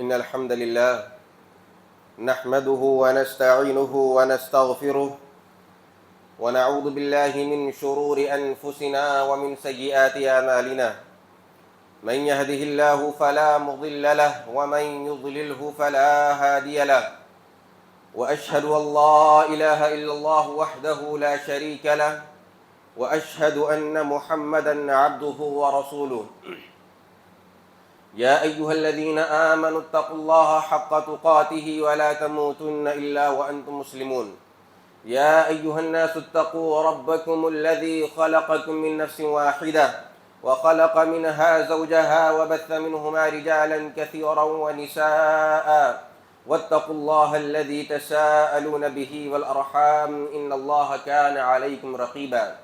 إن الحمد لله نحمده ونستعينه ونستغفره ونعوذ بالله من شرور أنفسنا ومن سيئات أعمالنا من يهده الله فلا مضل له ومن يضلله فلا هادي له وأشهد أن لا إله إلا الله وحده لا شريك له وأشهد أن محمدًا عبده ورسوله يا أيها الذين آمنوا اتقوا الله حق تقاته ولا تموتن إلا وأنتم مسلمون يا أيها الناس اتقوا ربكم الذي خلقكم من نفس واحدة وخلق منها زوجها وبث منهما رجالا كثيرا ونساء واتقوا الله الذي تساءلون به والأرحام إن الله كان عليكم رقيبا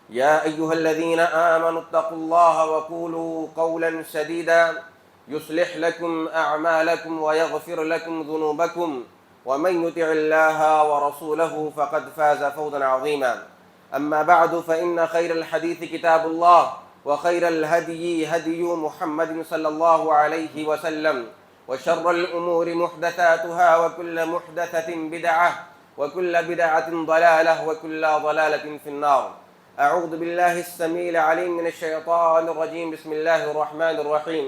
يا أيها الذين آمنوا اتقوا الله وقولوا قولا سديدا يصلح لكم أعمالكم ويغفر لكم ذنوبكم ومن يطع الله ورسوله فقد فاز فوزا عظيما أما بعد فإن خير الحديث كتاب الله وخير الهدي هدي محمد صلى الله عليه وسلم وشر الأمور محدثاتها وكل محدثة بدعة وكل بدعة ضلالة وكل ضلالة في النار أعوذ بالله السميع العليم من الشيطان الرجيم بسم الله الرحمن الرحيم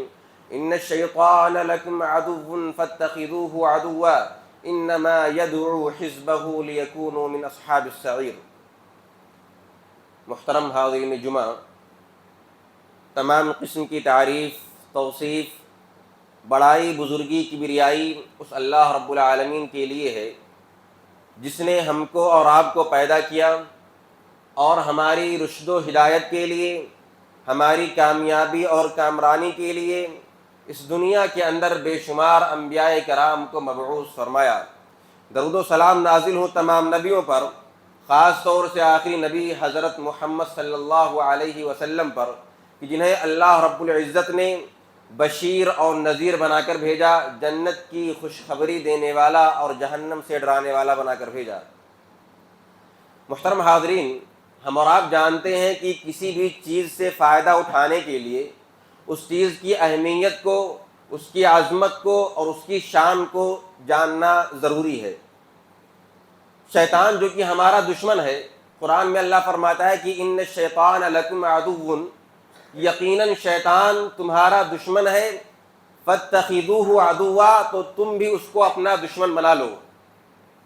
إن الشيطان لكم عدو فاتخذوه عدوا إنما يدعو حزبه ليكونوا من أصحاب السعير. محترم حاضرین جمعہ، تمام قسم کی تعریف، توصیف، بڑائی، بزرگی، کبریائی اس اللہ رب العالمین کے لیے ہے جس نے ہم کو اور آپ کو پیدا کیا اور ہماری رشد و ہدایت کے لیے، ہماری کامیابی اور کامرانی کے لیے اس دنیا کے اندر بے شمار انبیاء کرام کو مبعوث فرمایا۔ درود و سلام نازل ہو تمام نبیوں پر، خاص طور سے آخری نبی حضرت محمد صلی اللہ علیہ وسلم پر، کہ جنہیں اللہ رب العزت نے بشیر اور نذیر بنا کر بھیجا، جنت کی خوشخبری دینے والا اور جہنم سے ڈرانے والا بنا کر بھیجا۔ محترم حاضرین، ہم اور آپ جانتے ہیں کہ کسی بھی چیز سے فائدہ اٹھانے کے لیے اس چیز کی اہمیت کو، اس کی عظمت کو اور اس کی شان کو جاننا ضروری ہے۔ شیطان جو کہ ہمارا دشمن ہے، قرآن میں اللہ فرماتا ہے کہ ان الشیطان لکم عدو، یقیناً شیطان تمہارا دشمن ہے، فاتخذوہ عدوا، تو تم بھی اس کو اپنا دشمن بنا لو۔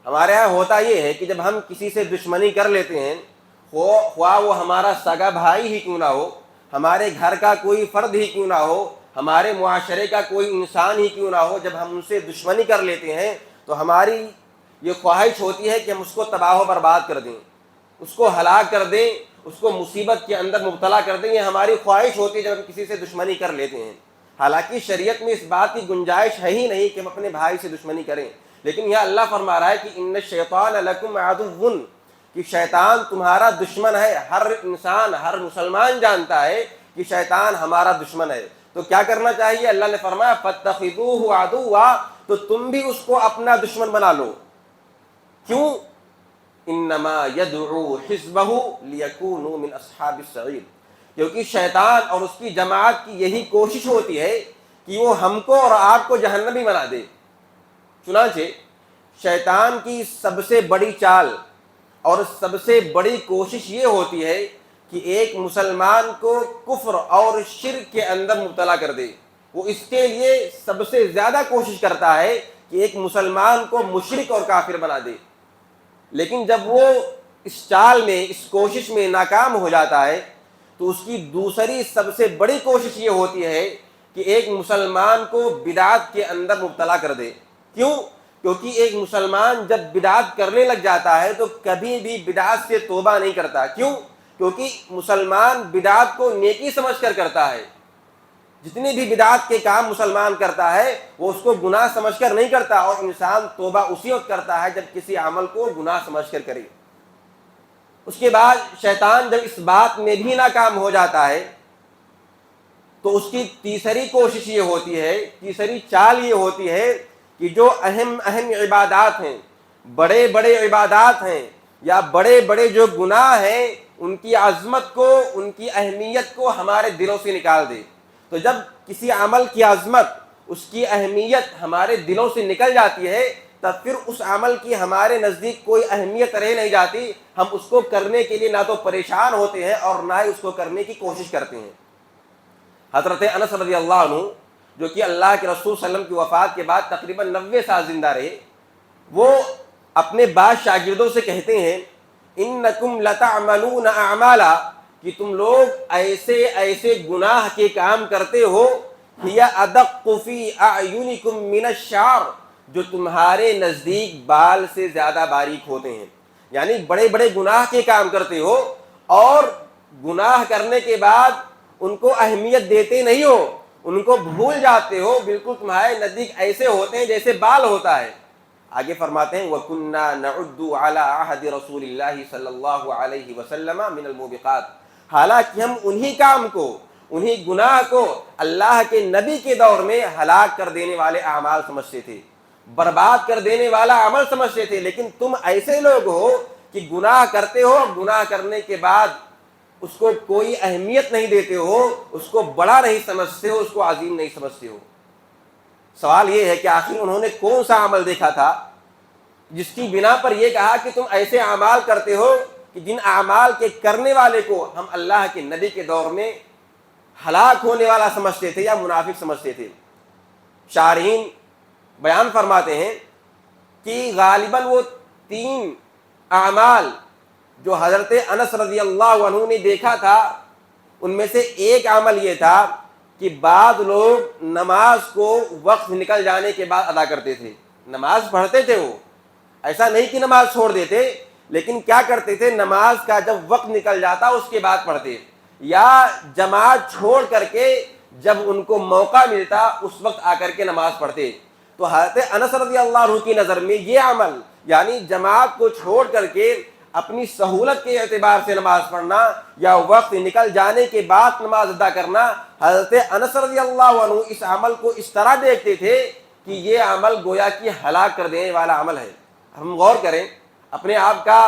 ہمارے یہاں ہوتا یہ ہے کہ جب ہم کسی سے دشمنی کر لیتے ہیں، خواہ وہ ہمارا سگا بھائی ہی کیوں نہ ہو، ہمارے گھر کا کوئی فرد ہی کیوں نہ ہو، ہمارے معاشرے کا کوئی انسان ہی کیوں نہ ہو، جب ہم ان سے دشمنی کر لیتے ہیں تو ہماری یہ خواہش ہوتی ہے کہ ہم اس کو تباہ و برباد کر دیں، اس کو ہلاک کر دیں، اس کو مصیبت کے اندر مبتلا کر دیں۔ یہ ہماری خواہش ہوتی ہے جب ہم کسی سے دشمنی کر لیتے ہیں۔ حالانکہ شریعت میں اس بات کی گنجائش ہے ہی نہیں کہ ہم اپنے بھائی سے دشمنی کریں، لیکن یہاں اللہ فرما رہا ہے کہ ان الشیطان لکم عدو، کہ شیطان تمہارا دشمن ہے۔ ہر انسان، ہر مسلمان جانتا ہے کہ شیطان ہمارا دشمن ہے۔ تو کیا کرنا چاہیے؟ اللہ نے فرمایا فاتخذوہ عدوا، تو تم بھی اس کو اپنا دشمن بنا لو۔ کیوں؟ انما یدعو حزبہ لیکونوا من اصحاب السعیر، کیونکہ شیطان اور اس کی جماعت کی یہی کوشش ہوتی ہے کہ وہ ہم کو اور آپ کو جہنمی بنا دے۔ چنانچہ شیطان کی سب سے بڑی چال اور سب سے بڑی کوشش یہ ہوتی ہے کہ ایک مسلمان کو کفر اور شرک کے اندر مبتلا کر دے۔ وہ اس کے لیے سب سے زیادہ کوشش کرتا ہے کہ ایک مسلمان کو مشرک اور کافر بنا دے، لیکن جب وہ اس چال میں، اس کوشش میں ناکام ہو جاتا ہے تو اس کی دوسری سب سے بڑی کوشش یہ ہوتی ہے کہ ایک مسلمان کو بدعت کے اندر مبتلا کر دے۔ کیوں؟ کیونکہ ایک مسلمان جب بدعت کرنے لگ جاتا ہے تو کبھی بھی بدعت سے توبہ نہیں کرتا۔ کیوں؟ کیونکہ مسلمان بدعت کو نیکی سمجھ کر کرتا ہے۔ جتنی بھی بدعت کے کام مسلمان کرتا ہے وہ اس کو گناہ سمجھ کر نہیں کرتا، اور انسان توبہ اسی وقت کرتا ہے جب کسی عمل کو گناہ سمجھ کر کرے۔ اس کے بعد شیطان جب اس بات میں بھی ناکام ہو جاتا ہے تو اس کی تیسری کوشش یہ ہوتی ہے، تیسری چال یہ ہوتی ہے کہ جو اہم عبادات ہیں، بڑے بڑے عبادات ہیں یا بڑے بڑے جو گناہ ہیں، ان کی عظمت کو، ان کی اہمیت کو ہمارے دلوں سے نکال دے۔ تو جب کسی عمل کی عظمت اس کی اہمیت ہمارے دلوں سے نکل جاتی ہے تب پھر اس عمل کی ہمارے نزدیک کوئی اہمیت رہ نہیں جاتی. ہم اس کو کرنے کے لیے نہ تو پریشان ہوتے ہیں اور نہ ہی اس کو کرنے کی کوشش کرتے ہیں. حضرت انس رضی اللہ عنہ جو کہ اللہ کے رسول صلی اللہ علیہ وسلم کی وفات کے بعد تقریباً 90 سال زندہ رہے، وہ اپنے بعض شاگردوں سے کہتے ہیں انکم لتعملون اعمالا، کہ تم لوگ ایسے ایسے گناہ کے کام کرتے ہو ہی ادق فی اعینکم من الشعر، جو تمہارے نزدیک بال سے زیادہ باریک ہوتے ہیں. یعنی بڑے بڑے گناہ کے کام کرتے ہو اور گناہ کرنے کے بعد ان کو اہمیت دیتے نہیں ہو، ان کو بھول جاتے ہو، بالکل تمہارے نزدیک ایسے ہوتے ہیں جیسے بال ہوتا ہے. آگے فرماتے ہیں وَكُنَّا نَعُدُّ عَلَىٰ عَهْدِ رَسُولِ اللَّهِ صلی اللہ علیہ وسلم من الموبقات، حالانکہ ہم انہی کام کو، انہی گناہ کو اللہ کے نبی کے دور میں ہلاک کر دینے والے اعمال سمجھتے تھے، برباد کر دینے والا عمل سمجھتے تھے. لیکن تم ایسے لوگ ہو کہ گناہ کرتے ہو، گناہ کرنے کے بعد اس کو کوئی اہمیت نہیں دیتے ہو، اس کو بڑا نہیں سمجھتے ہو، اس کو عظیم نہیں سمجھتے ہو. سوال یہ ہے کہ آخر انہوں نے کون سا عمل دیکھا تھا جس کی بنا پر یہ کہا کہ تم ایسے اعمال کرتے ہو کہ جن اعمال کے کرنے والے کو ہم اللہ کے نبی کے دور میں ہلاک ہونے والا سمجھتے تھے یا منافق سمجھتے تھے. شارحین بیان فرماتے ہیں کہ غالباً وہ 3 اعمال جو حضرت انس رضی اللہ عنہ نے دیکھا تھا ان میں سے ایک عمل یہ تھا کہ بعض لوگ نماز کو وقت نکل جانے کے بعد ادا کرتے تھے. نماز پڑھتے تھے، وہ ایسا نہیں کہ نماز چھوڑ دیتے، لیکن کیا کرتے تھے، نماز کا جب وقت نکل جاتا اس کے بعد پڑھتے، یا جماعت چھوڑ کر کے جب ان کو موقع ملتا اس وقت آ کر کے نماز پڑھتے. تو حضرت انس رضی اللہ عنہ کی نظر میں یہ عمل، یعنی جماعت کو چھوڑ کر کے اپنی سہولت کے اعتبار سے نماز پڑھنا یا وقت نکل جانے کے بعد نماز ادا کرنا، حضرت انس رضی اللہ عنہ اس عمل کو اس طرح دیکھتے تھے کہ یہ عمل گویا کہ ہلاک کر دینے والا عمل ہے. ہم غور کریں، اپنے آپ کا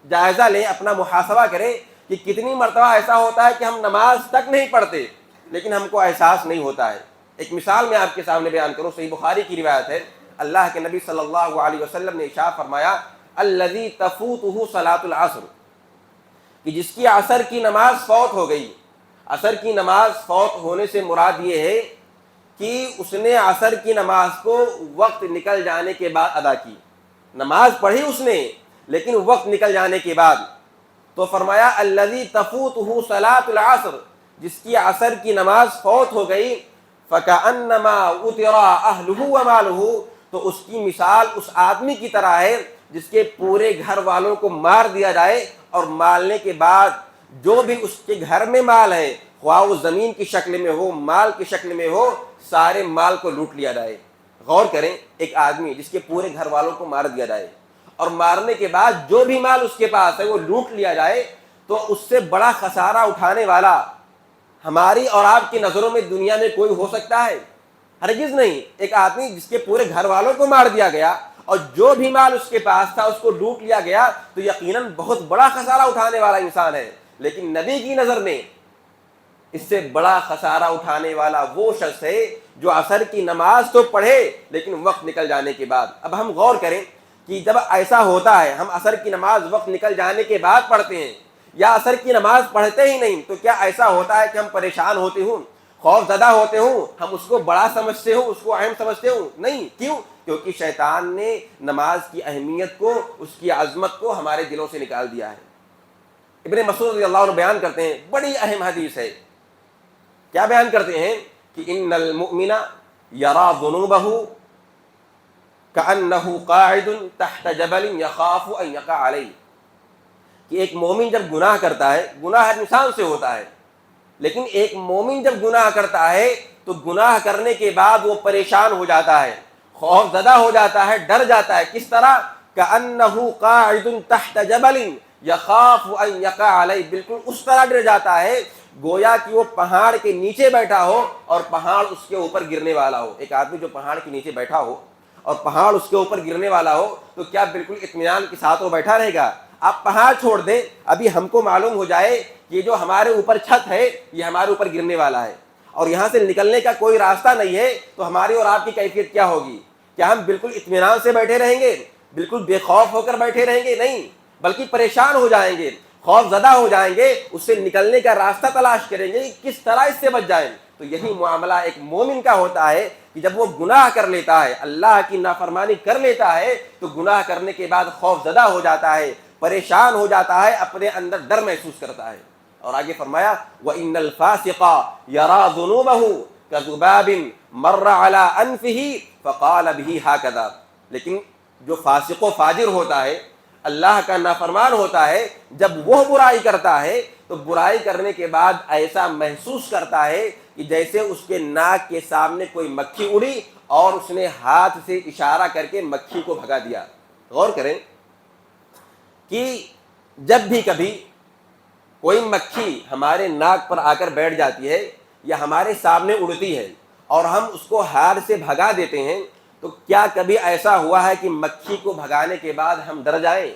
جائزہ لیں، اپنا محاسبہ کریں کہ کتنی مرتبہ ایسا ہوتا ہے کہ ہم نماز تک نہیں پڑھتے لیکن ہم کو احساس نہیں ہوتا ہے. ایک مثال میں آپ کے سامنے بیان کروں، صحیح بخاری کی روایت ہے. اللہ کے نبی صلی اللہ علیہ وسلم نے ارشاد فرمایا الذی تفوتہ صلاۃ العصر، کہ جس کی عصر کی نماز فوت ہو گئی. عصر کی نماز فوت ہونے سے مراد یہ ہے کہ اس نے عصر کی نماز کو وقت نکل جانے کے بعد ادا کی. نماز پڑھی اس نے لیکن وقت نکل جانے کے بعد. تو فرمایا الذی تفوتہ صلاۃ العصر، جس کی عصر کی نماز فوت ہو گئی، فکأنما اُطِرَ أَهْلُهُ وَمَالُهُ، تو اس کی مثال اس آدمی کی طرح ہے جس کے پورے گھر والوں کو مار دیا جائے اور مارنے کے بعد جو بھی اس کے گھر میں مال ہے، خواہ وہ زمین کی شکل میں ہو، مال کی شکل میں ہو، سارے مال کو لوٹ لیا جائے. غور کریں، ایک آدمی جس کے پورے گھر والوں کو مار دیا جائے اور مارنے کے بعد جو بھی مال اس کے پاس ہے وہ لوٹ لیا جائے، تو اس سے بڑا خسارہ اٹھانے والا ہماری اور آپ کی نظروں میں دنیا میں کوئی ہو سکتا ہے؟ ہرگز نہیں. ایک آدمی جس کے پورے گھر والوں کو مار دیا گیا اور جو بھی مال اس کے پاس تھا اس کو لوٹ لیا گیا تو یقیناً بہت بڑا خسارہ اٹھانے والا انسان ہے. لیکن نبی کی نظر میں اس سے بڑا خسارہ اٹھانے والا وہ شخص ہے جو عصر کی نماز تو پڑھے لیکن وقت نکل جانے کے بعد. اب ہم غور کریں کہ جب ایسا ہوتا ہے، ہم عصر کی نماز وقت نکل جانے کے بعد پڑھتے ہیں یا عصر کی نماز پڑھتے ہی نہیں، تو کیا ایسا ہوتا ہے کہ ہم پریشان ہوتے ہوں، خوف زدہ ہوتے ہوں، ہم اس کو بڑا سمجھتے ہوں، اس کو اہم سمجھتے ہوں؟ نہیں. کیوں؟ کیونکہ شیطان نے نماز کی اہمیت کو، اس کی عظمت کو ہمارے دلوں سے نکال دیا ہے. ابن مسعود رضی اللہ عنہ بیان کرتے ہیں، بڑی اہم حدیث ہے. کیا بیان کرتے ہیں کہ ان المؤمن یرا ذنوبہ کأنہ قاعد تحت جبل یخاف ان یقع علیہ، کہ ایک مومن جب گناہ کرتا ہے، گناہ ہر انسان سے ہوتا ہے، لیکن ایک مومن جب گناہ کرتا ہے تو گناہ کرنے کے بعد وہ پریشان ہو جاتا ہے، خوف زدہ ہو جاتا ہے، ڈر جاتا ہے. کس طرح؟ کأنہ قاعد تحت جبل یخاف ان یقع علیہ، بالکل اس طرح ڈر جاتا ہے گویا کہ وہ پہاڑ کے نیچے بیٹھا ہو اور پہاڑ اس کے اوپر گرنے والا ہو. ایک آدمی جو پہاڑ کے نیچے بیٹھا ہو اور پہاڑ اس کے اوپر گرنے والا ہو تو کیا بالکل اطمینان کے ساتھ وہ بیٹھا رہے گا؟ آپ پہاڑ چھوڑ دیں، ابھی ہم کو معلوم ہو جائے یہ جو ہمارے اوپر چھت ہے یہ ہمارے اوپر گرنے والا ہے اور یہاں سے نکلنے کا کوئی راستہ نہیں ہے، تو ہماری اور آپ کی کیفیت کیا ہوگی؟ کیا ہم بالکل اطمینان سے بیٹھے رہیں گے، بالکل بے خوف ہو کر بیٹھے رہیں گے؟ نہیں، بلکہ پریشان ہو جائیں گے، خوف زدہ ہو جائیں گے، اس سے نکلنے کا راستہ تلاش کریں گے کہ کس طرح اس سے بچ جائیں۔ تو یہی معاملہ ایک مومن کا ہوتا ہے کہ جب وہ گناہ کر لیتا ہے، اللہ کی نافرمانی کر لیتا ہے، تو گناہ کرنے کے بعد خوف زدہ ہو جاتا ہے، پریشان ہو جاتا ہے، اپنے اندر ڈر محسوس کرتا ہے۔ اور آگے فرمایا وَإِنَّ الْفَاسِقَ يَرَى ذُنُوبَهُ كَذُبَابٍ مَرَّ عَلَىٰ أَنفِهِ فَقَالَ بِهِ هَكَذَا۔ لیکن جو فاسق و فاجر ہوتا ہے، اللہ کا نافرمان ہوتا ہے، جب وہ برائی کرتا ہے تو برائی کرنے کے بعد ایسا محسوس کرتا ہے کہ جیسے اس کے ناک کے سامنے کوئی مکھی اڑی اور اس نے ہاتھ سے اشارہ کر کے مکھی کو بھگا دیا۔ غور کریں کہ جب بھی کبھی کوئی مکھی ہمارے ناک پر آ کر بیٹھ جاتی ہے یا ہمارے سامنے اڑتی ہے اور ہم اس کو ہاتھ سے بھگا دیتے ہیں، تو کیا کبھی ایسا ہوا ہے کہ مکھی کو بھگانے کے بعد ہم ڈر جائیں،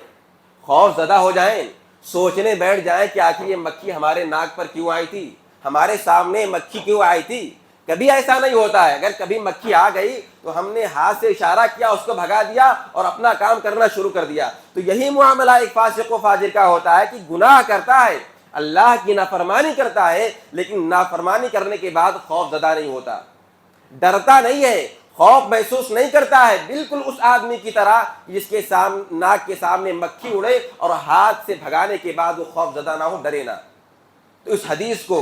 خوف زدہ ہو جائیں، سوچنے بیٹھ جائیں کہ آخر یہ مکھی ہمارے ناک پر کیوں آئی تھی، ہمارے سامنے مکھی کیوں آئی تھی؟ کبھی ایسا نہیں ہوتا ہے۔ اگر کبھی مکھی آ گئی تو ہم نے ہاتھ سے اشارہ کیا، اس کو بھگا دیا اور اپنا کام کرنا شروع کر دیا۔ تو یہی معاملہ ایک فاسق و فاجر کا ہوتا ہے کہ گناہ کرتا ہے، اللہ کی نافرمانی کرتا ہے، لیکن نافرمانی کرنے کے بعد خوف زدہ نہیں ہوتا، ڈرتا نہیں ہے، خوف محسوس نہیں کرتا ہے، بالکل اس آدمی کی طرح جس کے ناک کے سامنے مکھی اڑے اور ہاتھ سے بھگانے کے بعد وہ خوف زدہ نہ ہو، ڈرے نہ۔ تو اس حدیث کو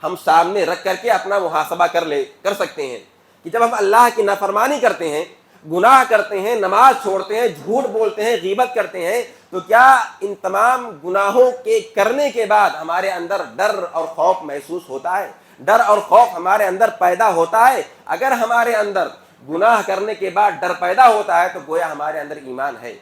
ہم سامنے رکھ کر کے اپنا محاسبہ کر سکتے ہیں کہ جب ہم اللہ کی نافرمانی کرتے ہیں، گناہ کرتے ہیں، نماز چھوڑتے ہیں، جھوٹ بولتے ہیں، غیبت کرتے ہیں، تو کیا ان تمام گناہوں کے کرنے کے بعد ہمارے اندر ڈر اور خوف محسوس ہوتا ہے؟ ڈر اور خوف ہمارے اندر پیدا ہوتا ہے؟ اگر ہمارے اندر گناہ کرنے کے بعد ڈر پیدا ہوتا ہے تو گویا ہمارے اندر ایمان ہے۔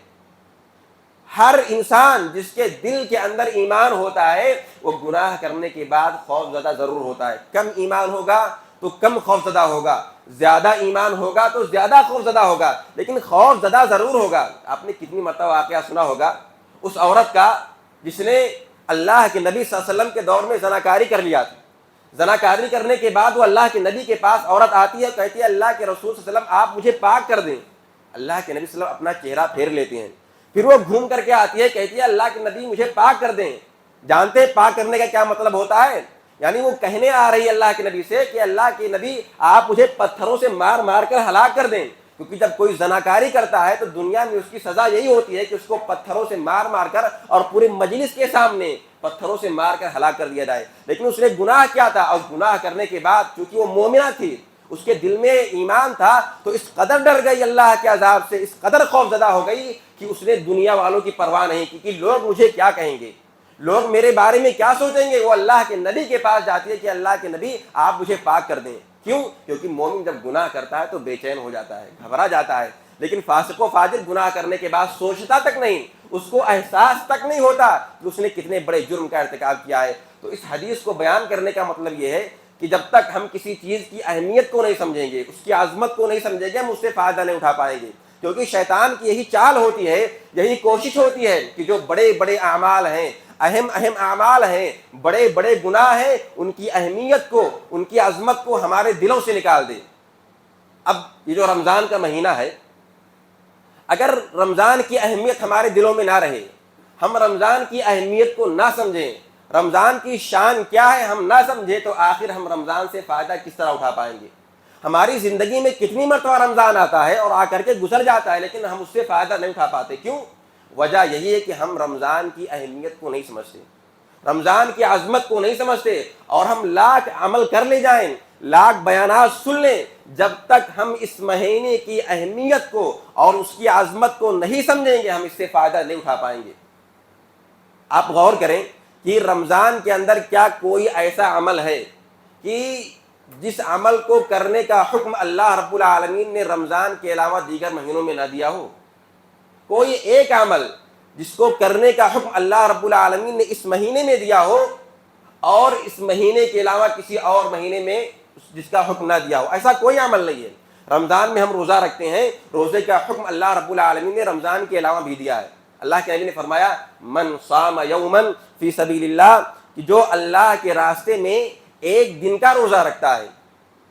ہر انسان جس کے دل کے اندر ایمان ہوتا ہے وہ گناہ کرنے کے بعد خوف زدہ ضرور ہوتا ہے۔ کم ایمان ہوگا تو کم خوف زدہ ہوگا، زیادہ ایمان ہوگا تو زیادہ خوف زدہ ہوگا، لیکن خوف زدہ ضرور ہوگا۔ آپ نے کتنی مرتبہ واقعہ سنا ہوگا اس عورت کا جس نے اللہ کے نبی صلی اللہ علیہ وسلم کے دور میں زناکاری کر لیا تھا۔ زناکاری کرنے کے بعد وہ اللہ کے نبی کے پاس عورت آتی ہے، کہتی ہے اللہ کے رسول صلی اللہ علیہ وسلم آپ مجھے پاک کر دیں۔ اللہ کے نبی صلی اللہ علیہ وسلم اپنا چہرہ پھیر لیتے ہیں، پھر وہ گھوم کر کے آتی ہے، کہتی ہے اللہ کے نبی مجھے پاک کر دیں۔ جانتے ہیں پاک کرنے کا کیا مطلب ہوتا ہے؟ یعنی وہ کہنے آ رہی ہے اللہ کے نبی سے کہ اللہ کے نبی آپ مجھے پتھروں سے مار مار کر ہلاک کر دیں، کیونکہ جب کوئی زناکاری کرتا ہے تو دنیا میں اس کی سزا یہی ہوتی ہے کہ اس کو پتھروں سے مار مار کر اور پورے مجلس کے سامنے پتھروں سے مار کر ہلاک کر دیا جائے۔ لیکن اس نے گناہ کیا تھا، اور گناہ کرنے کے بعد چونکہ وہ مومنہ تھی، اس کے دل میں ایمان تھا، تو اس قدر ڈر گئی اللہ کے عذاب سے، اس قدر خوف زدہ ہو گئی کہ اس نے دنیا والوں کی پرواہ نہیں کی کہ لوگ مجھے کیا کہیں گے، لوگ میرے بارے میں کیا سوچیں گے۔ وہ اللہ کے نبی کے پاس جاتی ہے کہ اللہ کے نبی آپ مجھے پاک کر دیں۔ کیوں؟ کیونکہ مومن جب گناہ کرتا ہے تو بے چین ہو جاتا ہے، گھبرا جاتا ہے، لیکن فاسق و فاجر گناہ کرنے کے بعد سوچتا تک نہیں، اس کو احساس تک نہیں ہوتا کہ اس نے کتنے بڑے جرم کا ارتکاب کیا ہے۔ تو اس حدیث کو بیان کرنے کا مطلب یہ ہے کہ جب تک ہم کسی چیز کی اہمیت کو نہیں سمجھیں گے، اس کی عظمت کو نہیں سمجھیں گے، ہم اس سے فائدہ نہیں اٹھا پائیں گے، کیونکہ شیطان کی یہی چال ہوتی ہے، یہی کوشش ہوتی ہے کہ جو بڑے بڑے اعمال ہیں، اہم اعمال ہیں، بڑے بڑے گناہ ہیں، ان کی اہمیت کو، ان کی عظمت کو ہمارے دلوں سے نکال دے۔ اب یہ جو رمضان کا مہینہ ہے، اگر رمضان کی اہمیت ہمارے دلوں میں نہ رہے، ہم رمضان کی اہمیت کو نہ سمجھیں، رمضان کی شان کیا ہے ہم نہ سمجھیں، تو آخر ہم رمضان سے فائدہ کس طرح اٹھا پائیں گے؟ ہماری زندگی میں کتنی مرتبہ رمضان آتا ہے اور آ کر کے گزر جاتا ہے، لیکن ہم اس سے فائدہ نہیں اٹھا پاتے۔ کیوں؟ وجہ یہی ہے کہ ہم رمضان کی اہمیت کو نہیں سمجھتے، رمضان کی عظمت کو نہیں سمجھتے، اور ہم لاکھ عمل کر لے جائیں، لاکھ بیانات سن لیں، جب تک ہم اس مہینے کی اہمیت کو اور اس کی عظمت کو نہیں سمجھیں گے، ہم اس سے فائدہ نہیں اٹھا پائیں گے۔ آپ غور کریں کہ رمضان کے اندر کیا کوئی ایسا عمل ہے کہ جس عمل کو کرنے کا حکم اللہ رب العالمین نے رمضان کے علاوہ دیگر مہینوں میں نہ دیا ہو؟ کوئی ایک عمل جس کو کرنے کا حکم اللہ رب العالمین نے اس مہینے میں دیا ہو اور اس مہینے کے علاوہ کسی اور مہینے میں جس کا حکم نہ دیا ہو، ایسا کوئی عمل نہیں ہے۔ رمضان میں ہم روزہ رکھتے ہیں، روزے کا حکم اللہ رب العالمین نے رمضان کے علاوہ بھی دیا ہے۔ اللہ کے نبی نے فرمایا من صام یوما فی سبیل اللہ، کہ جو اللہ کے راستے میں ایک دن کا روزہ رکھتا ہے،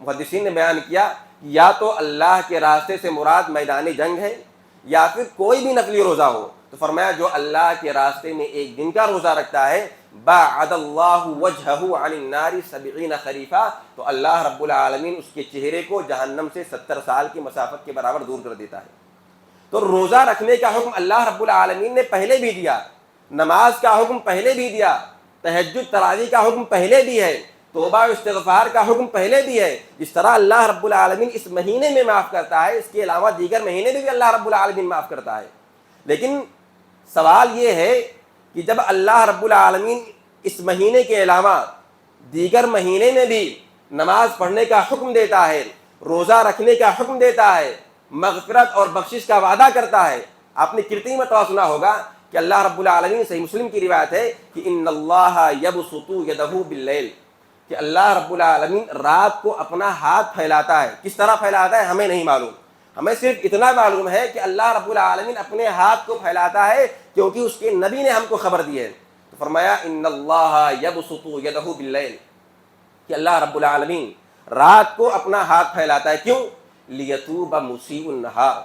محدثین نے بیان کیا یا تو اللہ کے راستے سے مراد میدان جنگ ہے یا پھر کوئی بھی نفلی روزہ ہو. تو فرمایا جو اللہ کے راستے میں ایک دن کا روزہ رکھتا ہے بعد اللہ وجہہ عن النار 70 خریفہ، تو اللہ رب العالمین اس کے چہرے کو جہنم سے 70 سال کی مسافت کے برابر دور کر دیتا ہے. تو روزہ رکھنے کا حکم اللہ رب العالمین نے پہلے بھی دیا، نماز کا حکم پہلے بھی دیا، تہجد تراویح کا حکم پہلے بھی ہے، توبہ و استغفار کا حکم پہلے بھی ہے. جس طرح اللہ رب العالمین اس مہینے میں معاف کرتا ہے، اس کے علاوہ دیگر مہینے میں بھی اللہ رب العالمین معاف کرتا ہے. لیکن سوال یہ ہے کہ جب اللہ رب العالمین اس مہینے کے علاوہ دیگر مہینے میں بھی نماز پڑھنے کا حکم دیتا ہے، روزہ رکھنے کا حکم دیتا ہے، مغفرت اور بخشش کا وعدہ کرتا ہے. آپ نے کتنی مرتبہ سنا ہوگا کہ اللہ رب العالمین، صحیح مسلم کی روایت ہے کہ ان اللہ یبسط یدہ باللیل، کہ اللہ رب العالمین رات کو اپنا ہاتھ پھیلاتا ہے. کس طرح پھیلاتا ہے ہمیں نہیں معلوم، ہمیں صرف اتنا معلوم ہے کہ اللہ رب العالمین اپنے ہاتھ کو پھیلاتا ہے کیونکہ اس کے نبی نے ہم کو خبر دی ہے. تو فرمایا ان اللہ یبسط یدہ باللیل، کہ اللہ رب العالمین رات کو اپنا ہاتھ پھیلاتا ہے. کیوں؟ لیتوب مسیء النہار،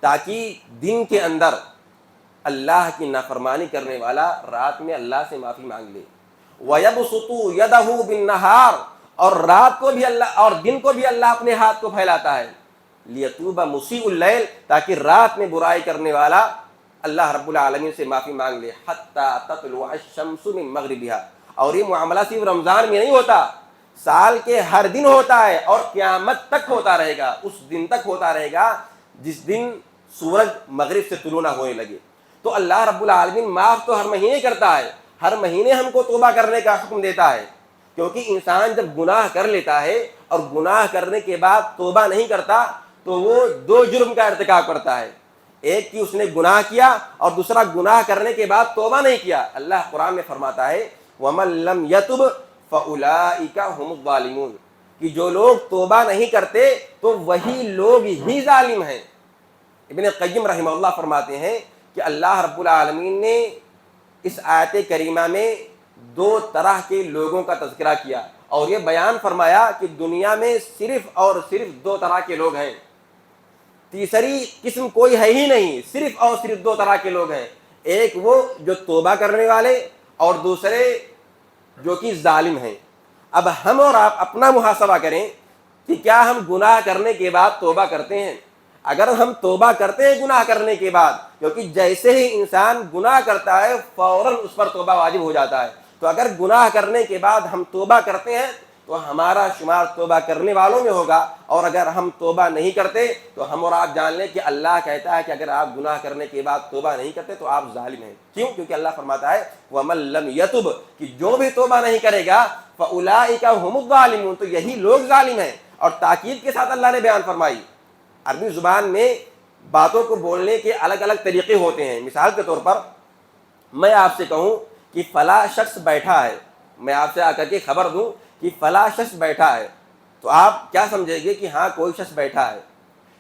تاکہ دن کے اندر اللہ کی نافرمانی کرنے والا رات میں اللہ سے معافی مانگ لے. وَيَبْسُطُ يَدَهُ بِالنَّهَارِ، اور رات کو بھی اللہ اور دن کو بھی اللہ اپنے ہاتھ کو پھیلاتا ہے. لیتوب مسیء اللیل، تاکہ رات میں برائی کرنے والا اللہ رب العالمین سے معافی مانگ لے. حَتَّى تَطْلُعَ الشَّمْسُ مِن مَغْرِبِهَا، اور یہ معاملہ صرف رمضان میں نہیں ہوتا، سال کے ہر دن ہوتا ہے اور قیامت تک ہوتا رہے گا. اس دن تک ہوتا رہے گا جس دن سورج مغرب سے طلوع نہ ہونے لگے. تو اللہ رب العالمین معاف تو ہر مہینے کرتا ہے، ہر مہینے ہم کو توبہ کرنے کا حکم دیتا ہے. کیونکہ انسان جب گناہ کر لیتا ہے اور گناہ کرنے کے بعد توبہ نہیں کرتا تو وہ دو جرم کا ارتکاب کرتا ہے. ایک کہ اس نے گناہ کیا اور دوسرا گناہ کرنے کے بعد توبہ نہیں کیا. اللہ قرآن میں فرماتا ہے وَمَن لَّمْ يَتُبْ فَأُولَٰئِكَ هُمُ الظَّالِمُونَ، کہ جو لوگ توبہ نہیں کرتے تو وہی لوگ ہی ظالم ہیں. ابن قیم رحمہ اللہ فرماتے ہیں کہ اللہ رب العالمین نے اس آیت کریمہ میں دو طرح کے لوگوں کا تذکرہ کیا اور یہ بیان فرمایا کہ دنیا میں صرف اور صرف دو طرح کے لوگ ہیں، تیسری قسم کوئی ہے ہی نہیں، صرف اور صرف دو طرح کے لوگ ہیں. ایک وہ جو توبہ کرنے والے اور دوسرے جو کہ ظالم ہیں. اب ہم اور آپ اپنا محاسبہ کریں کہ کیا ہم گناہ کرنے کے بعد توبہ کرتے ہیں؟ اگر ہم توبہ کرتے ہیں گناہ کرنے کے بعد، کیونکہ جیسے ہی انسان گناہ کرتا ہے فوراً اس پر توبہ واجب ہو جاتا ہے، تو اگر گناہ کرنے کے بعد ہم توبہ کرتے ہیں تو ہمارا شمار توبہ کرنے والوں میں ہوگا. اور اگر ہم توبہ نہیں کرتے تو ہم اور آپ جان لیں کہ اللہ کہتا ہے کہ اگر آپ گناہ کرنے کے بعد توبہ نہیں کرتے تو آپ ظالم ہیں. کیوں؟ کیونکہ اللہ فرماتا ہے وَمَن لَّمْ يَتُبْ، کہ جو بھی توبہ نہیں کرے گا فَأُولَٰئِكَ هُمُ الظَّالِمُونَ، تو یہی لوگ ظالم ہیں. اور تاکید کے ساتھ اللہ نے بیان فرمائی. عربی زبان میں باتوں کو بولنے کے الگ الگ طریقے ہوتے ہیں. مثال کے طور پر میں آپ سے کہوں کہ فلاں شخص بیٹھا ہے، میں آپ سے آ کر کے خبر دوں کہ فلاں شخص بیٹھا ہے، تو آپ کیا سمجھیں گے کہ ہاں کوئی شخص بیٹھا ہے.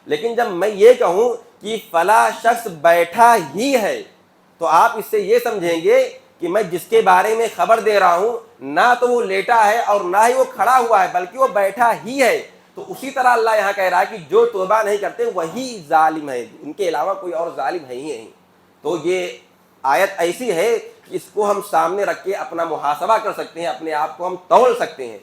لیکن جب میں یہ کہوں کہ فلاں شخص بیٹھا ہی ہے تو آپ اس سے یہ سمجھیں گے کہ میں جس کے بارے میں خبر دے رہا ہوں نہ تو وہ لیٹا ہے اور نہ ہی وہ کھڑا ہوا ہے بلکہ وہ بیٹھا ہی ہے. تو اسی طرح اللہ یہاں کہہ رہا ہے کہ جو توبہ نہیں کرتے وہی ظالم ہے، ان کے علاوہ کوئی اور ظالم ہے ہی نہیں. تو یہ آیت ایسی ہے کہ اس کو ہم سامنے رکھ کے اپنا محاسبہ کر سکتے ہیں، اپنے آپ کو ہم تول سکتے ہیں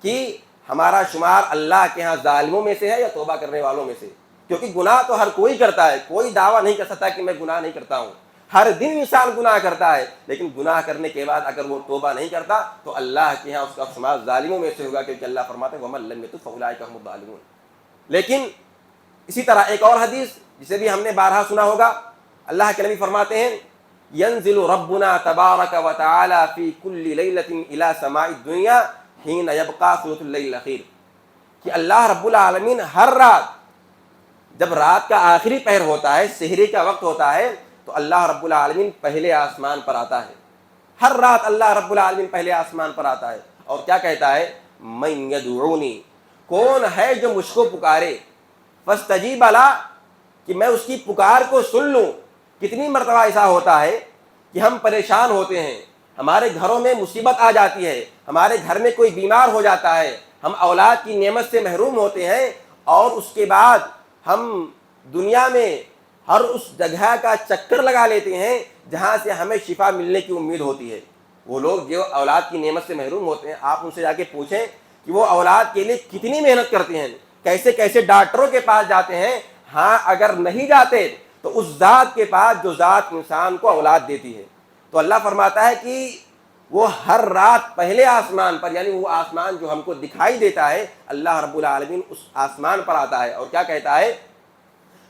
کہ ہمارا شمار اللہ کے ہاں ظالموں میں سے ہے یا توبہ کرنے والوں میں سے. کیونکہ گناہ تو ہر کوئی کرتا ہے، کوئی دعویٰ نہیں کر سکتا کہ میں گناہ نہیں کرتا ہوں. ہر دن انسان گناہ کرتا ہے، لیکن گناہ کرنے کے بعد اگر وہ توبہ نہیں کرتا تو اللہ کے ہاں اس کا شمار ظالموں میں سے ہوگا، کیونکہ اللہ فرماتے ہیں وَمَن لَّمْ يَتُبْ فَأُولَٰئِكَ هُمُ الظَّالِمُونَ. لیکن اسی طرح ایک اور حدیث جسے بھی ہم نے بارہا سنا ہوگا، اللہ کے نبی فرماتے ہیں ينزل ربنا تبارك وتعالى في كل ليلة إلى سماء الدنيا حين يبقى ثلث الليل الأخير، کہ اللہ رب العالمین ہر رات جب رات کا آخری پہر ہوتا ہے، سحری کا وقت ہوتا ہے، تو اللہ رب العالمین پہلے آسمان پر آتا ہے. ہر رات اللہ رب العالمین پہلے آسمان پر آتا ہے اور کیا کہتا ہے من یدعونی، کون ہے جو مجھ کو پکارے، فاستجیب لا، کہ میں اس کی پکار کو سن لوں. کتنی مرتبہ ایسا ہوتا ہے کہ ہم پریشان ہوتے ہیں، ہمارے گھروں میں مصیبت آ جاتی ہے، ہمارے گھر میں کوئی بیمار ہو جاتا ہے، ہم اولاد کی نعمت سے محروم ہوتے ہیں اور اس کے بعد ہم دنیا میں ہر اس جگہ کا چکر لگا لیتے ہیں جہاں سے ہمیں شفا ملنے کی امید ہوتی ہے۔ وہ لوگ جو اولاد کی نعمت سے محروم ہوتے ہیں، آپ ان سے جا کے پوچھیں کہ وہ اولاد کے لیے کتنی محنت کرتے ہیں، کیسے کیسے ڈاکٹروں کے پاس جاتے ہیں۔ ہاں اگر نہیں جاتے تو اس ذات کے پاس جو ذات انسان کو اولاد دیتی ہے۔ تو اللہ فرماتا ہے کہ وہ ہر رات پہلے آسمان پر، یعنی وہ آسمان جو ہم کو دکھائی دیتا ہے، اللہ رب العالمین اس آسمان پر آتا ہے اور کیا کہتا ہے؟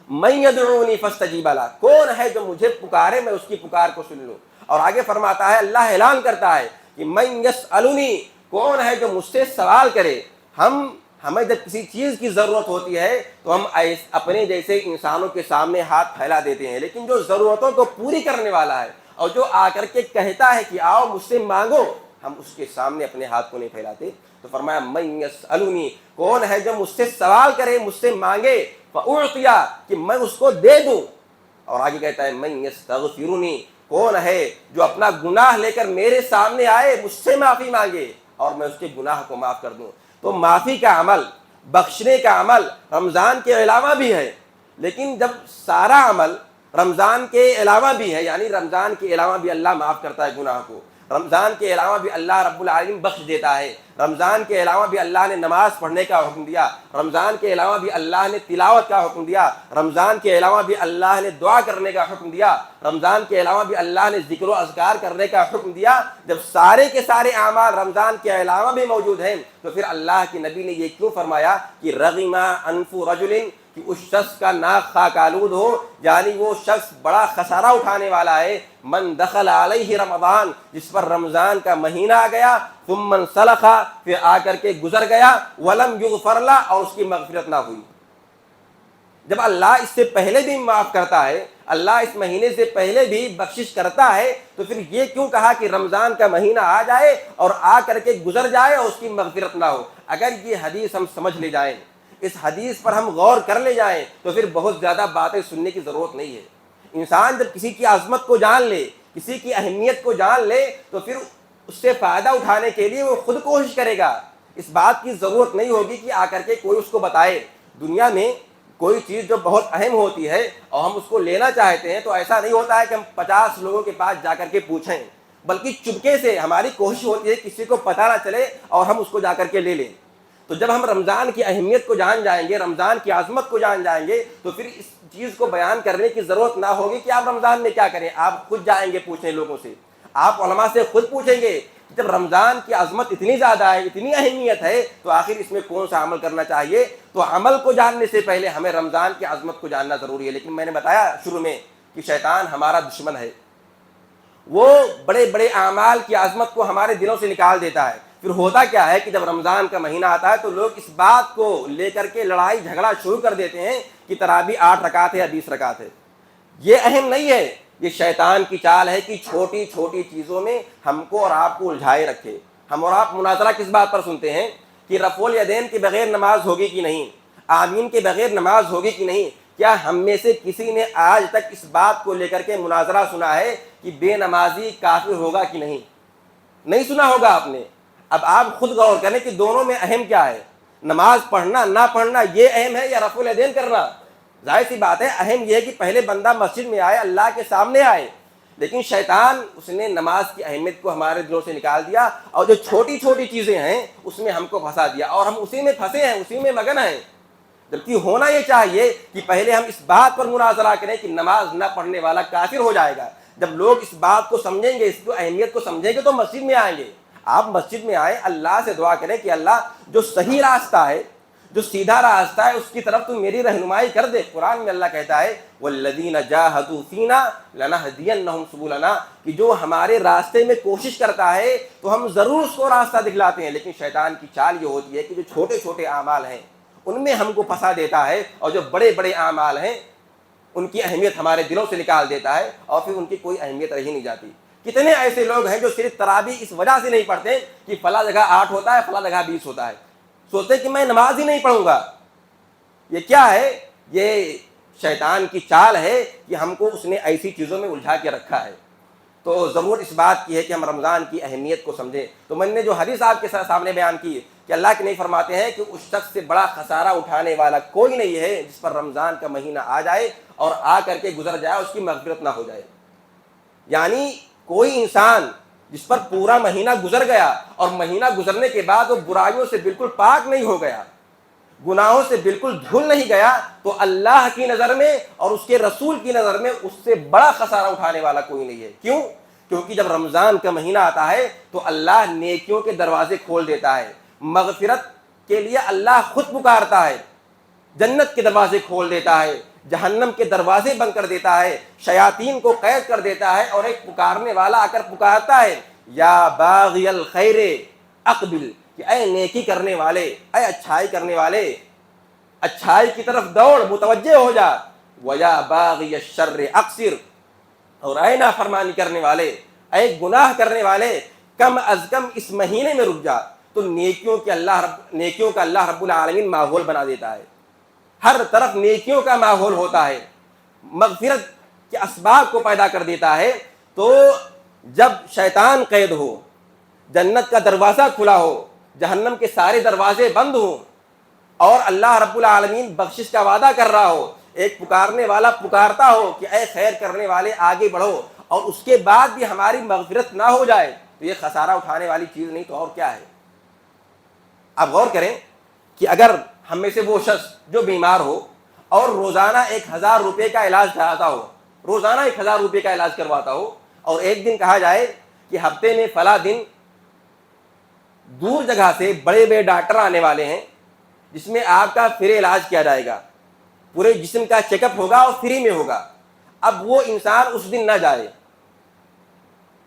من یدعونی فاستجیب لہ، کون ہے جو مجھے پکارے میں اس کی پکار کو سن لوں۔ اور آگے فرماتا ہے، اللہ اعلان کرتا ہے کہ من یسألنی، کون ہے جو مجھ سے سوال کرے۔ ہمیں جب کسی چیز کی ضرورت ہوتی ہے تو ہم اپنے جیسے انسانوں کے سامنے ہاتھ پھیلا دیتے ہیں، لیکن جو ضرورتوں کو پوری کرنے والا ہے اور جو آ کر کے کہتا ہے کہ آؤ مجھ سے مانگو، ہم اس کے سامنے اپنے ہاتھ کو نہیں پھیلاتے۔ تو فرمایا من یسألنی، کون ہے جو مجھ سے سوال کرے، مجھ سے مانگے، فأعطیا، کہ میں اس کو دے دوں۔ اور آگے کہتا ہے من یستغفرنی، کون ہے جو اپنا گناہ لے کر میرے سامنے آئے، مجھ سے معافی مانگے اور میں اس کے گناہ کو معاف کر دوں۔ تو معافی کا عمل، بخشنے کا عمل رمضان کے علاوہ بھی ہے، لیکن جب سارا عمل رمضان کے علاوہ بھی ہے، یعنی رمضان کے علاوہ بھی اللہ معاف کرتا ہے گناہ کو، رمضان کے علاوہ بھی اللہ رب العالمین بخش دیتا ہے، رمضان کے علاوہ بھی اللہ نے نماز پڑھنے کا حکم دیا، رمضان کے علاوہ بھی اللہ نے تلاوت کا حکم دیا، رمضان کے علاوہ بھی اللہ نے دعا کرنے کا حکم دیا، رمضان کے علاوہ بھی اللہ نے ذکر و اذکار کرنے کا حکم دیا۔ جب سارے کے سارے اعمال رمضان کے علاوہ بھی موجود ہیں تو پھر اللہ کے نبی نے یہ کیوں فرمایا کہ رغم انف رجل، کہ اس شخص کا ناک خاک آلود ہو، یعنی وہ شخص بڑا خسارہ اٹھانے والا ہے۔ من دخل علیہ رمضان، جس پر رمضان کا مہینہ آ گیا، ثم انسلخ، پھر آ کر کے گزر گیا، ولم یغفر لہ، اور اس کی مغفرت نہ ہوئی۔ جب اللہ اس سے پہلے بھی معاف کرتا ہے، اللہ اس مہینے سے پہلے بھی بخشش کرتا ہے، تو پھر یہ کیوں کہا کہ رمضان کا مہینہ آ جائے اور آ کر کے گزر جائے اور اس کی مغفرت نہ ہو؟ اگر یہ حدیث ہم سمجھ لے جائیں، اس حدیث پر ہم غور کر لے جائیں، تو پھر بہت زیادہ باتیں سننے کی ضرورت نہیں ہے۔ انسان جب کسی کی عظمت کو جان لے، کسی کی اہمیت کو جان لے، تو پھر اس سے فائدہ اٹھانے کے لیے وہ خود کوشش کرے گا۔ اس بات کی ضرورت نہیں ہوگی کہ آ کر کے کوئی اس کو بتائے۔ دنیا میں کوئی چیز جو بہت اہم ہوتی ہے اور ہم اس کو لینا چاہتے ہیں تو ایسا نہیں ہوتا ہے کہ ہم 50 لوگوں کے پاس جا کر کے پوچھیں، بلکہ چپکے سے ہماری کوشش ہوتی ہے کسی کو پتہ نہ چلے اور ہم اس کو جا کر کے لے لیں۔ تو جب ہم رمضان کی اہمیت کو جان جائیں گے، رمضان کی عظمت کو جان جائیں گے، تو پھر اس چیز کو بیان کرنے کی ضرورت نہ ہوگی کہ آپ رمضان میں کیا کریں۔ آپ خود جائیں گے پوچھنے لوگوں سے، آپ علماء سے خود پوچھیں گے۔ جب رمضان کی عظمت اتنی زیادہ ہے، اتنی اہمیت ہے، تو آخر اس میں کون سا عمل کرنا چاہیے؟ تو عمل کو جاننے سے پہلے ہمیں رمضان کی عظمت کو جاننا ضروری ہے۔ لیکن میں نے بتایا شروع میں کہ شیطان ہمارا دشمن ہے، وہ بڑے بڑے اعمال کی عظمت کو ہمارے دلوں سے نکال دیتا ہے۔ پھر ہوتا کیا ہے کہ جب رمضان کا مہینہ آتا ہے تو لوگ اس بات کو لے کر کے لڑائی جھگڑا شروع کر دیتے ہیں کہ تراویح 8 رکعت ہے یا 20 رکعت ہے۔ یہ اہم نہیں ہے، یہ شیطان کی چال ہے کہ چھوٹی چھوٹی چیزوں میں ہم کو اور آپ کو الجھائے رکھے۔ ہم اور آپ مناظرہ کس بات پر سنتے ہیں کہ رفع الیدین کے بغیر نماز ہوگی کہ نہیں، آمین کے بغیر نماز ہوگی کہ نہیں۔ کیا ہم میں سے کسی نے آج تک اس بات کو لے کر کے مناظرہ سنا ہے کہ بے نمازی کافر ہوگا کہ نہیں؟ نہیں سنا ہوگا آپ نے۔ اب آپ خود غور کریں کہ دونوں میں اہم کیا ہے، نماز پڑھنا نہ پڑھنا یہ اہم ہے یا رفع الیدین کرنا؟ ظاہر سی بات ہے اہم یہ ہے کہ پہلے بندہ مسجد میں آئے، اللہ کے سامنے آئے، لیکن شیطان اس نے نماز کی اہمیت کو ہمارے دلوں سے نکال دیا اور جو چھوٹی چھوٹی چیزیں ہیں اس میں ہم کو پھنسا دیا اور ہم اسی میں پھنسے ہیں، اسی میں مگن ہیں۔ جبکہ ہونا یہ چاہیے کہ پہلے ہم اس بات پر مناظرہ کریں کہ نماز نہ پڑھنے والا کافر ہو جائے گا۔ جب لوگ اس بات کو سمجھیں گے، اس کو اہمیت کو سمجھیں گے تو مسجد میں آئیں گے۔ آپ مسجد میں آئیں، اللہ سے دعا کریں کہ اللہ جو صحیح راستہ ہے، جو سیدھا راستہ ہے، اس کی طرف تو میری رہنمائی کر دے۔ قرآن میں اللہ کہتا ہے والذین جاہدوا فینا لنہدینہم سبلنا، کہ جو ہمارے راستے میں کوشش کرتا ہے تو ہم ضرور اس کو راستہ دکھلاتے ہیں۔ لیکن شیطان کی چال یہ ہوتی ہے کہ جو چھوٹے چھوٹے اعمال ہیں ان میں ہم کو پھنسا دیتا ہے اور جو بڑے بڑے اعمال ہیں ان کی اہمیت ہمارے دلوں سے نکال دیتا ہے اور پھر ان کی کوئی اہمیت رہی نہیں جاتی۔ کتنے ایسے لوگ ہیں جو صرف تراویح اس وجہ سے نہیں پڑھتے کہ فلاں جگہ 8 ہوتا ہے، فلاں جگہ 20 ہوتا ہے، سوچتے کہ میں نماز ہی نہیں پڑھوں گا۔ یہ کیا ہے؟ یہ شیطان کی چال ہے کہ ہم کو اس نے ایسی چیزوں میں الجھا کے رکھا ہے۔ تو ضرور اس بات کی ہے کہ ہم رمضان کی اہمیت کو سمجھیں۔ تو میں نے جو حدیث آپ کے سامنے بیان کی کہ اللہ کے نبی فرماتے ہیں کہ اس شخص سے بڑا خسارہ اٹھانے والا کوئی نہیں ہے جس پر رمضان کا مہینہ آ جائے اور آ کر کے گزر جائے، اس کی مغفرت نہ ہو جائے۔ یعنی کوئی انسان جس پر پورا مہینہ گزر گیا اور مہینہ گزرنے کے بعد وہ برائیوں سے بالکل پاک نہیں ہو گیا، گناہوں سے بالکل دھل نہیں گیا، تو اللہ کی نظر میں اور اس کے رسول کی نظر میں اس سے بڑا خسارہ اٹھانے والا کوئی نہیں ہے۔ کیوں؟ کیونکہ جب رمضان کا مہینہ آتا ہے تو اللہ نیکیوں کے دروازے کھول دیتا ہے، مغفرت کے لیے اللہ خود پکارتا ہے، جنت کے دروازے کھول دیتا ہے، جہنم کے دروازے بند کر دیتا ہے، شیاطین کو قید کر دیتا ہے، اور ایک پکارنے والا آ کر پکارتا ہے، یا باغی الخیر اقبل، کہ اے نیکی کرنے والے، اے اچھائی کرنے والے، اچھائی کی طرف دوڑ، متوجہ ہو جا، ویا باغی الشر اقصر، اور اے نافرمانی کرنے والے، اے گناہ کرنے والے، کم از کم اس مہینے میں رک جا۔ تو نیکیوں کا اللہ رب العالمین ماحول بنا دیتا ہے، ہر طرف نیکیوں کا ماحول ہوتا ہے، مغفرت کے اسباب کو پیدا کر دیتا ہے۔ تو جب شیطان قید ہو، جنت کا دروازہ کھلا ہو، جہنم کے سارے دروازے بند ہوں، اور اللہ رب العالمین بخشش کا وعدہ کر رہا ہو، ایک پکارنے والا پکارتا ہو کہ اے خیر کرنے والے آگے بڑھو، اور اس کے بعد بھی ہماری مغفرت نہ ہو جائے، تو یہ خسارہ اٹھانے والی چیز نہیں تو اور کیا ہے؟ آپ غور کریں کہ اگر ہم میں سے وہ شخص جو بیمار ہو اور روزانہ 1000 روپے کا علاج کراتا ہو، روزانہ 1000 روپے کا علاج کرواتا ہو، اور ایک دن کہا جائے کہ ہفتے میں فلاں دن دور جگہ سے بڑے بڑے ڈاکٹر آنے والے ہیں جس میں آپ کا فری علاج کیا جائے گا، پورے جسم کا چیک اپ ہوگا اور فری میں ہوگا، اب وہ انسان اس دن نہ جائے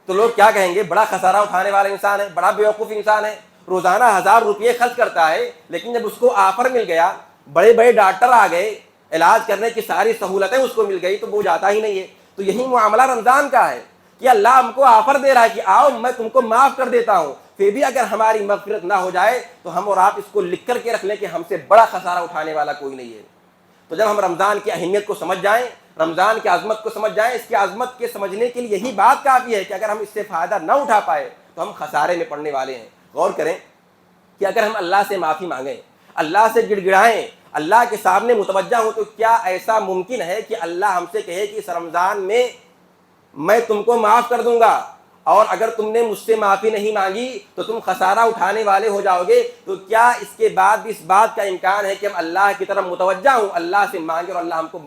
تو لوگ کیا کہیں گے؟ بڑا خسارہ اٹھانے والا انسان ہے، بڑا بیوقوف انسان ہے، روزانہ 1000 روپے خرچ کرتا ہے، لیکن جب اس کو آفر مل گیا، بڑے بڑے ڈاکٹر آ گئے، علاج کرنے کی ساری سہولتیں اس کو مل گئی، تو وہ جاتا ہی نہیں ہے۔ تو یہی معاملہ رمضان کا ہے کہ اللہ ہم کو آفر دے رہا ہے کہ آؤ میں تم کو معاف کر دیتا ہوں، پھر بھی اگر ہماری مغفرت نہ ہو جائے تو ہم اور آپ اس کو لکھ کر کے رکھ لیں کہ ہم سے بڑا خسارہ اٹھانے والا کوئی نہیں ہے۔ تو جب ہم رمضان کی اہمیت کو سمجھ جائیں، رمضان کی عظمت کو سمجھ جائیں، اس کی عظمت کے سمجھنے کے لیے یہی بات کافی ہے کہ اگر ہم اس سے فائدہ نہ اٹھا پائے تو ہم خسارے میں پڑنے والے ہیں۔ غور کریں کہ اگر ہم اللہ سے معافی مانگیں، اللہ سے گڑ گڑائیں، اللہ کے سامنے متوجہ ہوں، تو کیا ایسا ممکن ہے کہ اللہ ہم سے کہے کہ اس رمضان میں تم کو معاف کر دوں گا، اور اگر تم نے مجھ سے معافی نہیں مانگی تو تم خسارہ اٹھانے والے ہو جاؤ گے؟ تو کیا اس کے بعد بھی اس بات کا امکان ہے کہ ہم اللہ کی طرف متوجہ ہوں، اللہ سے مانگے اور اللہ ہم کو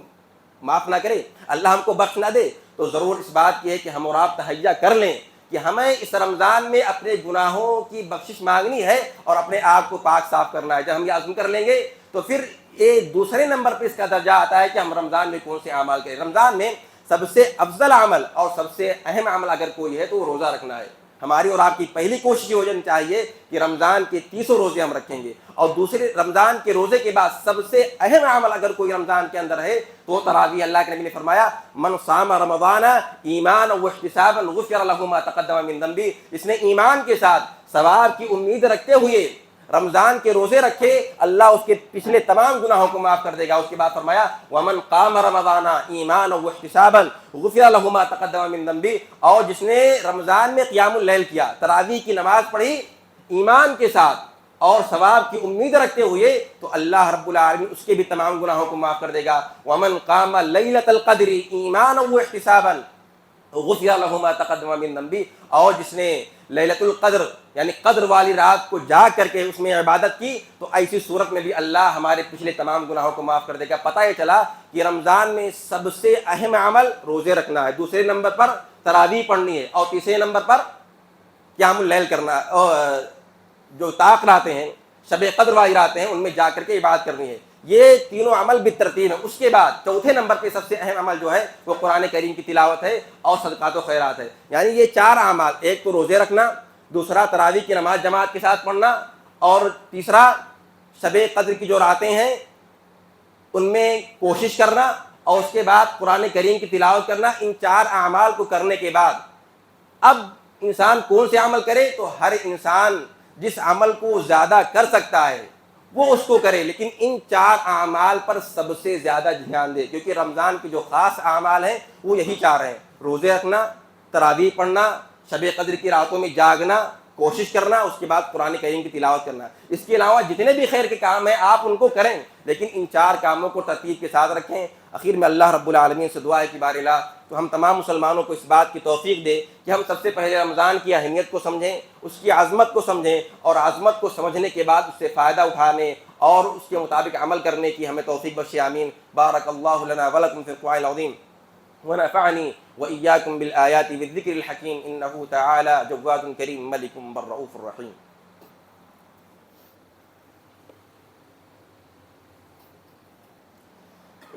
معاف نہ کرے، اللہ ہم کو بخش نہ دے؟ تو ضرور اس بات کی ہے کہ ہم اور آپ تہیہ کر لیں کہ ہمیں اس رمضان میں اپنے گناہوں کی بخشش مانگنی ہے اور اپنے آپ کو پاک صاف کرنا ہے۔ جب ہم یہ عزم کر لیں گے تو پھر یہ دوسرے نمبر پہ اس کا درجہ آتا ہے کہ ہم رمضان میں کون سے اعمال کریں۔ رمضان میں سب سے افضل عمل اور سب سے اہم عمل اگر کوئی ہے تو وہ روزہ رکھنا ہے۔ ہماری اور آپ کی پہلی کوشش یہ ہو جانی چاہیے کہ رمضان کے 30 روزے ہم رکھیں گے، اور دوسرے رمضان کے روزے کے بعد سب سے اہم عمل اگر کوئی رمضان کے اندر ہے تو وہ تراویح۔ اللہ کے نبی نے فرمایا من صام رمضان ایمانا واحتسابا غفر له ما تقدم من ذنبه، جس نے ایمان کے ساتھ ثواب کی امید رکھتے ہوئے رمضان کے روزے رکھے، اللہ اس کے پچھلے تمام گناہوں کو معاف کر دے گا۔ اس کے بعد فرمایا ومن قام رمضان ایمانا واحتسابا غفر له ما تقدم من ذنبه، اور جس نے رمضان میں قیام اللیل کیا، تراویح کی نماز پڑھی ایمان کے ساتھ اور ثواب کی امید رکھتے ہوئے، تو اللہ رب العالمین اس کے بھی تمام گناہوں کو معاف کر دے گا۔ ومن قام لیلۃ القدر ایمانا واحتسابا غفر له ما تقدم من ذنبه، اور جس نے لیلۃ القدر یعنی قدر والی رات کو جاگ کر کے اس میں عبادت کی، تو ایسی صورت میں بھی اللہ ہمارے پچھلے تمام گناہوں کو معاف کر دے گا۔ پتہ یہ چلا کہ رمضان میں سب سے اہم عمل روزے رکھنا ہے، دوسرے نمبر پر تراویح پڑھنی ہے، اور تیسرے نمبر پر قیام اللیل کرنا، اور جو طاق راتیں ہیں، شب قدر والی راتیں ہیں، ان میں جا کر کے عبادت کرنی ہے۔ یہ تینوں عمل بالترتیب ہے۔ اس کے بعد چوتھے نمبر پہ سب سے اہم عمل جو ہے وہ قرآن کریم کی تلاوت ہے اور صدقات و خیرات ہے۔ یعنی یہ 4 اعمال، ایک تو روزے رکھنا، دوسرا تراویح کی نماز جماعت کے ساتھ پڑھنا، اور تیسرا شب قدر کی جو راتیں ہیں ان میں کوشش کرنا، اور اس کے بعد قرآن کریم کی تلاوت کرنا۔ ان 4 اعمال کو کرنے کے بعد اب انسان کون سے عمل کرے؟ تو ہر انسان جس عمل کو زیادہ کر سکتا ہے وہ اس کو کرے، لیکن ان 4 اعمال پر سب سے زیادہ دھیان دے، کیونکہ رمضان کے جو خاص اعمال ہیں وہ یہی 4 ہیں: روزے رکھنا، تراویح پڑھنا، شب قدر کی راتوں میں جاگنا، کوشش کرنا، اس کے بعد قرآن کریم کی تلاوت کرنا۔ اس کے علاوہ جتنے بھی خیر کے کام ہیں آپ ان کو کریں، لیکن ان 4 کاموں کو ترتیب کے ساتھ رکھیں۔ اخیر میں اللہ رب العالمین سے دعا ہے کہ بار الہ تو ہم تمام مسلمانوں کو اس بات کی توفیق دے کہ ہم سب سے پہلے رمضان کی اہمیت کو سمجھیں، اس کی عظمت کو سمجھیں، اور عظمت کو سمجھنے کے بعد اس سے فائدہ اٹھانے اور اس کے مطابق عمل کرنے کی ہمیں توفیق بخشے، آمین۔ بارک اللہ لنا ولکم فی القرآن العظیم ونفعني وإياكم بالآيات والذكر الحكيم إنه تعالى جواد كريم ملك بالرؤوف الرحيم.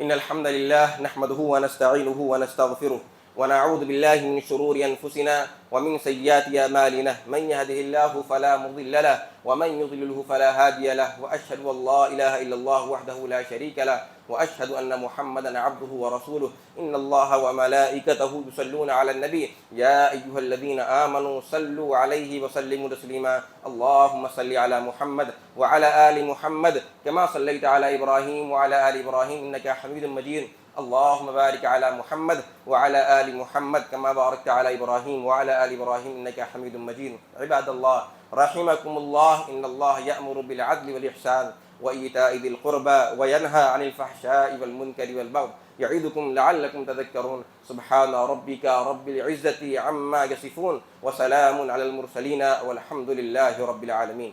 إن الحمد لله نحمده ونستعينه ونستغفره ونعوذ بالله من شرور أنفسنا ومن سيئات أعمالنا من يهده الله فلا مضل له ومن يضلله فلا هادي له وأشهد أن لا إله إلا الله وحده لا شريك له وأشهد أن محمدا عبده ورسوله إن الله وملائكته يصلون على النبي يا أيها الذين آمنوا صلوا عليه وسلموا تسليما اللهم صل على محمد وعلى آل محمد كما صليت على إبراهيم وعلى آل إبراهيم إنك حميد مجيد اللهم بارك على محمد وعلى آل محمد كما باركت على إبراهيم وعلى آل إبراهيم إنك حميد مجيد عباد الله رحمكم الله إن الله يأمر بالعدل والإحسان وإيتاء ذي القربى وينهى عن الفحشاء والمنكر والبغي يعظكم لعلكم تذكرون سبحان ربك رب العزة عما يصفون وسلام على المرسلين والحمد لله رب العالمين.